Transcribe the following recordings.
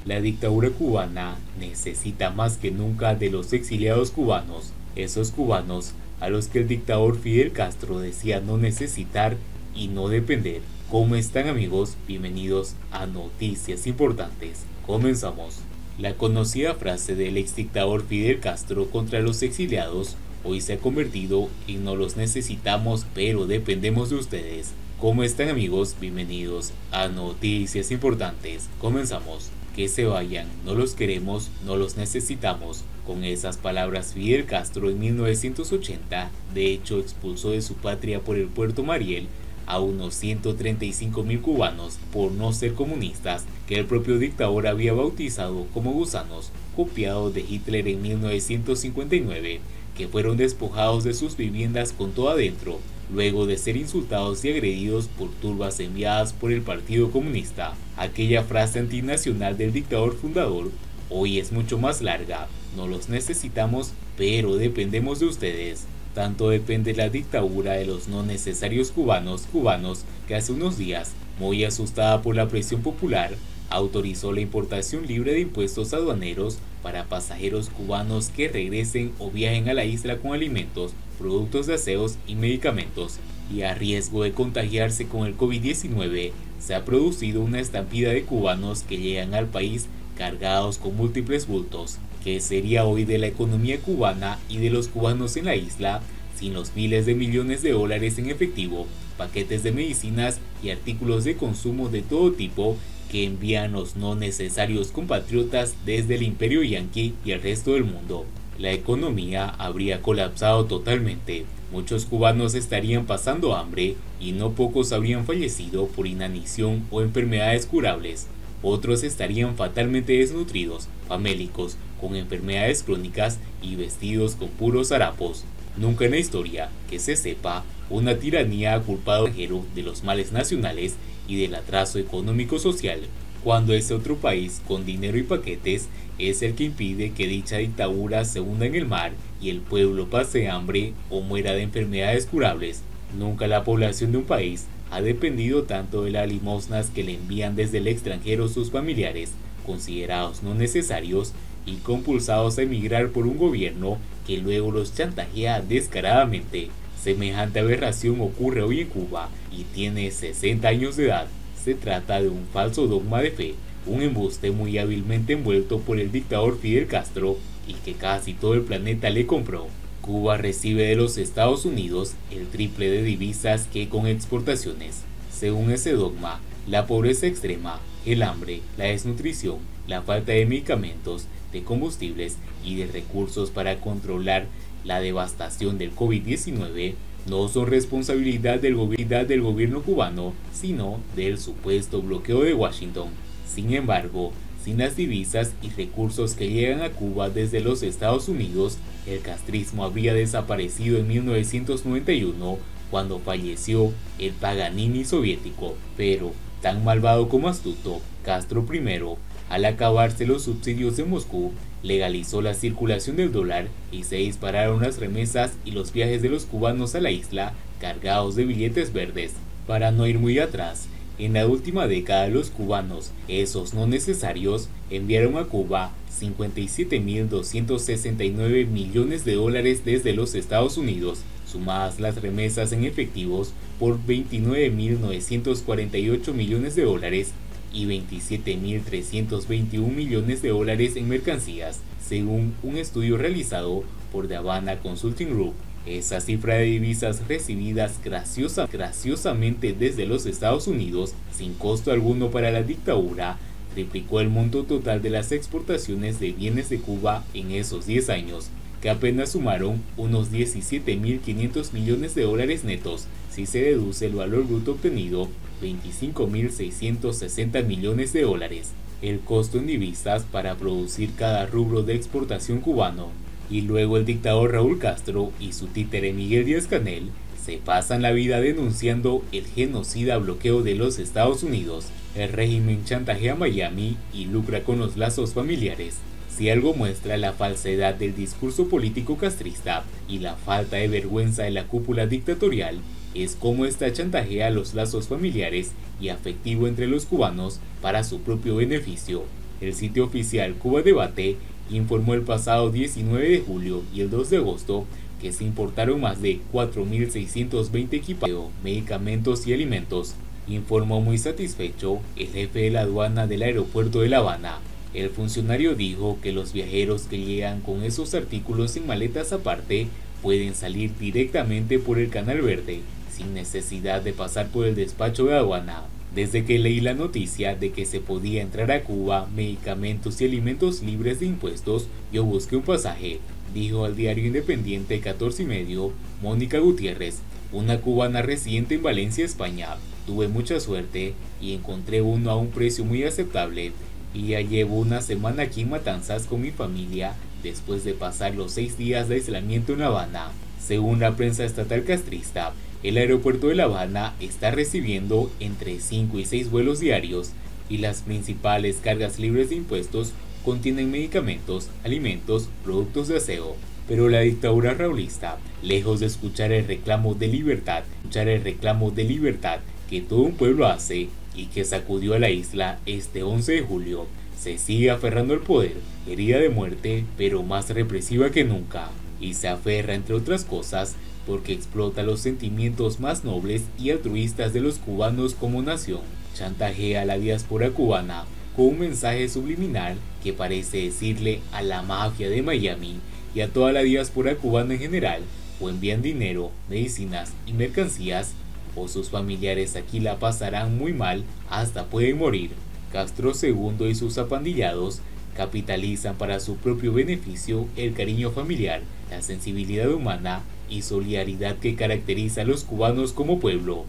La dictadura cubana necesita más que nunca de los exiliados cubanos, esos cubanos a los que el dictador Fidel Castro decía no necesitar y no depender. ¿Cómo están, amigos? Bienvenidos a Noticias Importantes. Comenzamos. La conocida frase del ex dictador Fidel Castro contra los exiliados hoy se ha convertido en no los necesitamos pero dependemos de ustedes. ¿Cómo están, amigos? Bienvenidos a Noticias Importantes. Comenzamos. Que se vayan, no los queremos, no los necesitamos. Con esas palabras, Fidel Castro en 1980 de hecho expulsó de su patria por el puerto Mariel a unos 135.000 cubanos por no ser comunistas, que el propio dictador había bautizado como gusanos, copiados de Hitler en 1959, que fueron despojados de sus viviendas con todo adentro, luego de ser insultados y agredidos por turbas enviadas por el Partido Comunista. Aquella frase antinacional del dictador fundador hoy es mucho más larga. No los necesitamos, pero dependemos de ustedes. Tanto depende la dictadura de los no necesarios cubanos, que hace unos días, muy asustada por la presión popular, autorizó la importación libre de impuestos aduaneros para pasajeros cubanos que regresen o viajen a la isla con alimentos, productos de aseos y medicamentos. Y a riesgo de contagiarse con el COVID-19, se ha producido una estampida de cubanos que llegan al país cargados con múltiples bultos. ¿Qué sería hoy de la economía cubana y de los cubanos en la isla sin los miles de millones de dólares en efectivo, paquetes de medicinas y artículos de consumo de todo tipo que envían los no necesarios compatriotas desde el imperio yanqui y el resto del mundo? La economía habría colapsado totalmente. Muchos cubanos estarían pasando hambre y no pocos habrían fallecido por inanición o enfermedades curables. Otros estarían fatalmente desnutridos, famélicos, con enfermedades crónicas y vestidos con puros harapos. Nunca en la historia, que se sepa, una tiranía ha culpado al extranjero de los males nacionales y del atraso económico-social, cuando ese otro país, con dinero y paquetes, es el que impide que dicha dictadura se hunda en el mar y el pueblo pase hambre o muera de enfermedades curables. Nunca la población de un país ha dependido tanto de las limosnas que le envían desde el extranjero sus familiares, considerados no necesarios y compulsados a emigrar por un gobierno que luego los chantajea descaradamente. Semejante aberración ocurre hoy en Cuba y tiene 60 años de edad. Se trata de un falso dogma de fe, un embuste muy hábilmente envuelto por el dictador Fidel Castro y que casi todo el planeta le compró. Cuba recibe de los Estados Unidos el triple de divisas que con exportaciones. Según ese dogma, la pobreza extrema, el hambre, la desnutrición, la falta de medicamentos, de combustibles y de recursos para controlar la devastación del COVID-19 no son responsabilidad del gobierno cubano, sino del supuesto bloqueo de Washington. Sin embargo, sin las divisas y recursos que llegan a Cuba desde los Estados Unidos, el castrismo habría desaparecido en 1991, cuando falleció el Paganini soviético. Pero, tan malvado como astuto, Castro I, al acabarse los subsidios de Moscú, legalizó la circulación del dólar y se dispararon las remesas y los viajes de los cubanos a la isla cargados de billetes verdes. Para no ir muy atrás, en la última década los cubanos, esos no necesarios, enviaron a Cuba 57.269 millones de dólares desde los Estados Unidos, sumadas las remesas en efectivos por 29.948 millones de dólares y 27.321 millones de dólares en mercancías, según un estudio realizado por The Havana Consulting Group. Esa cifra de divisas recibidas graciosamente desde los Estados Unidos, sin costo alguno para la dictadura, triplicó el monto total de las exportaciones de bienes de Cuba en esos 10 años, que apenas sumaron unos 17.500 millones de dólares netos, si se deduce el valor bruto obtenido, 25.660 millones de dólares, el costo en divisas para producir cada rubro de exportación cubano. Y luego el dictador Raúl Castro y su títere Miguel Díaz-Canel se pasan la vida denunciando el genocida bloqueo de los Estados Unidos. El régimen chantajea a Miami y lucra con los lazos familiares. Si algo muestra la falsedad del discurso político castrista y la falta de vergüenza de la cúpula dictatorial, es cómo ésta chantajea los lazos familiares y afectivo entre los cubanos para su propio beneficio. El sitio oficial Cuba Debate informó el pasado 19 de julio y el 2 de agosto que se importaron más de 4.620 equipamientos, medicamentos y alimentos. Informó muy satisfecho el jefe de la aduana del aeropuerto de La Habana. El funcionario dijo que los viajeros que llegan con esos artículos en maletas aparte pueden salir directamente por el Canal Verde, sin necesidad de pasar por el despacho de aduana. Desde que leí la noticia de que se podía entrar a Cuba medicamentos y alimentos libres de impuestos, yo busqué un pasaje, dijo al diario independiente 14 y medio Mónica Gutiérrez, una cubana residente en Valencia, España. Tuve mucha suerte y encontré uno a un precio muy aceptable, y ya llevo una semana aquí en Matanzas con mi familia después de pasar los 6 días de aislamiento en La Habana. Según la prensa estatal castrista, el aeropuerto de La Habana está recibiendo entre 5 y 6 vuelos diarios y las principales cargas libres de impuestos contienen medicamentos, alimentos, productos de aseo. Pero la dictadura raulista, lejos de escuchar el reclamo de libertad que todo un pueblo hace y que sacudió a la isla este 11 de julio, se sigue aferrando al poder, herida de muerte, pero más represiva que nunca, y se aferra entre otras cosas porque explota los sentimientos más nobles y altruistas de los cubanos como nación. Chantajea a la diáspora cubana con un mensaje subliminal que parece decirle a la mafia de Miami y a toda la diáspora cubana en general: o envían dinero, medicinas y mercancías, o sus familiares aquí la pasarán muy mal, hasta pueden morir. Castro II y sus apandillados capitalizan para su propio beneficio el cariño familiar, la sensibilidad humana y solidaridad que caracteriza a los cubanos como pueblo.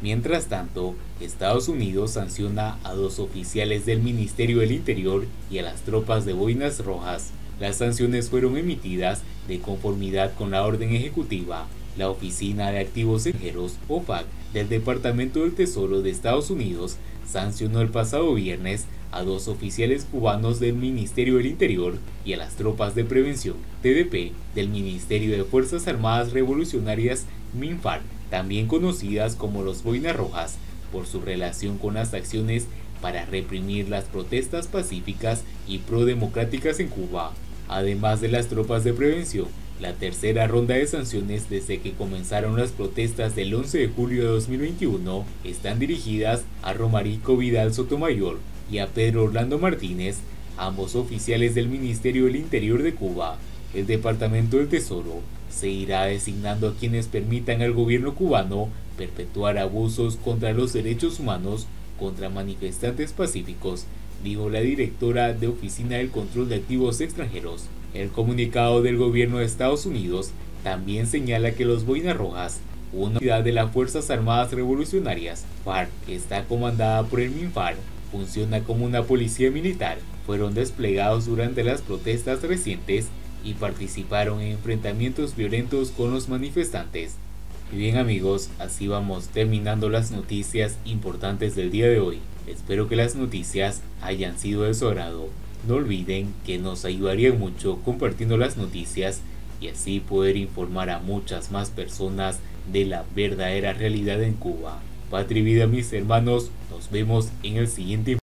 Mientras tanto, Estados Unidos sanciona a 2 oficiales del Ministerio del Interior y a las tropas de boinas rojas. Las sanciones fueron emitidas de conformidad con la orden ejecutiva. La Oficina de Activos Extranjeros, OFAC, del Departamento del Tesoro de Estados Unidos sancionó el pasado viernes a 2 oficiales cubanos del Ministerio del Interior y a las tropas de prevención, TDP, del Ministerio de Fuerzas Armadas Revolucionarias, MINFAR, también conocidas como los Boinas Rojas, por su relación con las acciones para reprimir las protestas pacíficas y prodemocráticas en Cuba. Además de las tropas de prevención, la tercera ronda de sanciones desde que comenzaron las protestas del 11 de julio de 2021 están dirigidas a Romarico Vidal Sotomayor y a Pedro Orlando Martínez, ambos oficiales del Ministerio del Interior de Cuba. El Departamento del Tesoro se irá designando a quienes permitan al gobierno cubano perpetuar abusos contra los derechos humanos contra manifestantes pacíficos, dijo la directora de Oficina del Control de Activos Extranjeros. El comunicado del gobierno de Estados Unidos también señala que los Boinas Rojas, una unidad de las Fuerzas Armadas Revolucionarias, FARC, que está comandada por el MINFAR, funciona como una policía militar, fueron desplegados durante las protestas recientes y participaron en enfrentamientos violentos con los manifestantes. Y bien amigos, así vamos terminando las noticias importantes del día de hoy. Espero que las noticias hayan sido de su agrado. No olviden que nos ayudarían mucho compartiendo las noticias y así poder informar a muchas más personas de la verdadera realidad en Cuba. Patria y vida mis hermanos, nos vemos en el siguiente